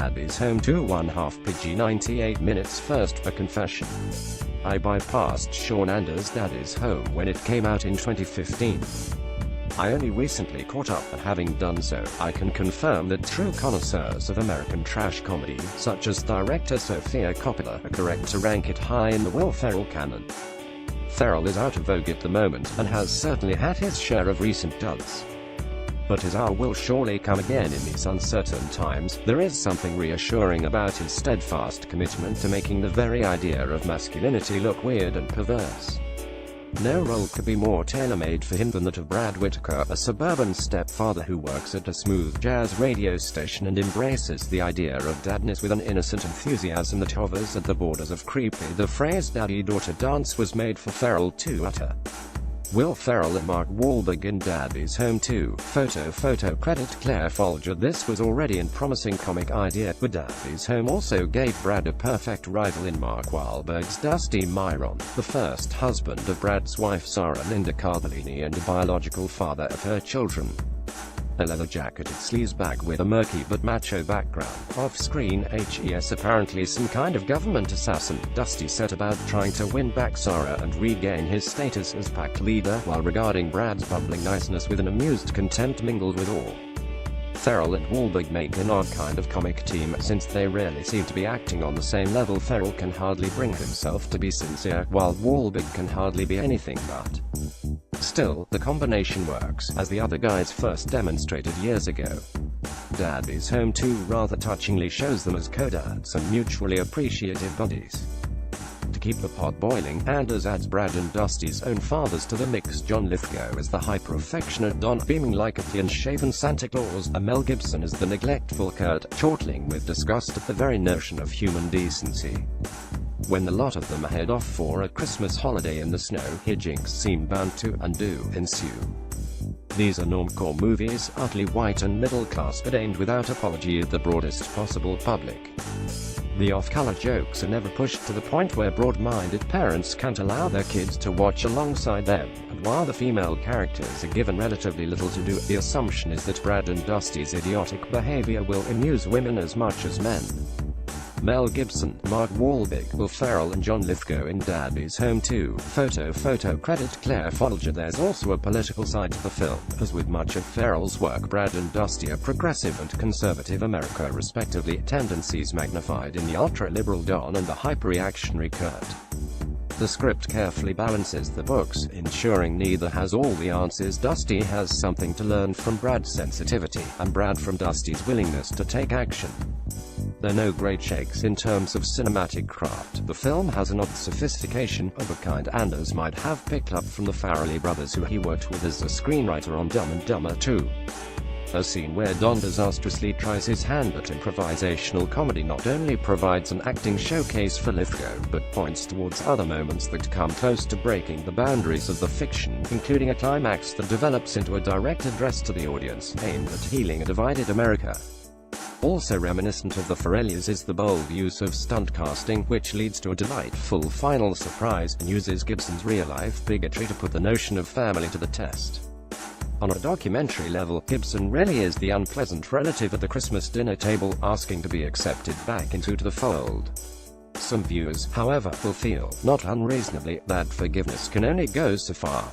Daddy's Home 2 1/2 PG 98 minutes. First for confession. I bypassed Shawn Anders' Daddy's Home when it came out in 2015. I only recently caught up, and having done so, I can confirm that true connoisseurs of American trash comedy, such as director Sofia Coppola, are correct to rank it high in the Will Ferrell canon. Ferrell is out of vogue at the moment, and has certainly had his share of recent duds. But his hour will surely come again in these uncertain times. There is something reassuring about his steadfast commitment to making the very idea of masculinity look weird and perverse. No role could be more tailor-made for him than that of Brad Whitaker, a suburban stepfather who works at a smooth jazz radio station and embraces the idea of dadness with an innocent enthusiasm that hovers at the borders of creepy. The phrase daddy-daughter dance was made for Ferrell to utter. Will Ferrell and Mark Wahlberg in Daddy's Home 2. Photo credit Claire Folger. This was already a promising comic idea, but Daddy's Home also gave Brad a perfect rival in Mark Wahlberg's Dusty Myron, the first husband of Brad's wife Sarah Linda Cardellini and the biological father of her children. A leather-jacketed sleazebag with a murky but macho background. Off-screen, HES apparently some kind of government assassin. Dusty set about trying to win back Sarah and regain his status as pack leader, while regarding Brad's bubbling niceness with an amused contempt mingled with awe. Ferrell and Wahlberg make an odd kind of comic team, since they rarely seem to be acting on the same level. Ferrell can hardly bring himself to be sincere, while Wahlberg can hardly be anything but. Still, the combination works, as the other guys first demonstrated years ago. Daddy's Home 2 rather touchingly shows them as co-dads and mutually appreciative buddies. To keep the pot boiling, Anders adds Brad and Dusty's own fathers to the mix. John Lithgow as the hyper-affectionate Don, beaming like a clean-shaven Santa Claus, and Mel Gibson as the neglectful Kurt, chortling with disgust at the very notion of human decency. When the lot of them head off for a Christmas holiday in the snow, hijinks seem bound to ensue. These are normcore movies, utterly white and middle-class, but aimed without apology at the broadest possible public. The off-color jokes are never pushed to the point where broad-minded parents can't allow their kids to watch alongside them, and while the female characters are given relatively little to do, the assumption is that Brad and Dusty's idiotic behavior will amuse women as much as men. Mel Gibson, Mark Wahlberg, Will Ferrell and John Lithgow in Daddy's Home 2. Photo credit Claire Folger. There's also a political side to the film. As with much of Ferrell's work, Brad and Dusty are progressive and conservative America respectively, tendencies magnified in the ultra-liberal Don and the hyper-reactionary Kurt. The script carefully balances the books, ensuring neither has all the answers. Dusty has something to learn from Brad's sensitivity, and Brad from Dusty's willingness to take action. There are no great shakes in terms of cinematic craft. The film has an odd sophistication, of a kind Anders might have picked up from the Farrelly brothers, who he worked with as a screenwriter on Dumb and Dumber 2. A scene where Don disastrously tries his hand at improvisational comedy not only provides an acting showcase for Lithgow, but points towards other moments that come close to breaking the boundaries of the fiction, including a climax that develops into a direct address to the audience, aimed at healing a divided America. Also reminiscent of the Ferrellies is the bold use of stunt casting, which leads to a delightful final surprise, and uses Gibson's real-life bigotry to put the notion of family to the test. On a documentary level, Gibson really is the unpleasant relative at the Christmas dinner table, asking to be accepted back into the fold. Some viewers, however, will feel, not unreasonably, that forgiveness can only go so far.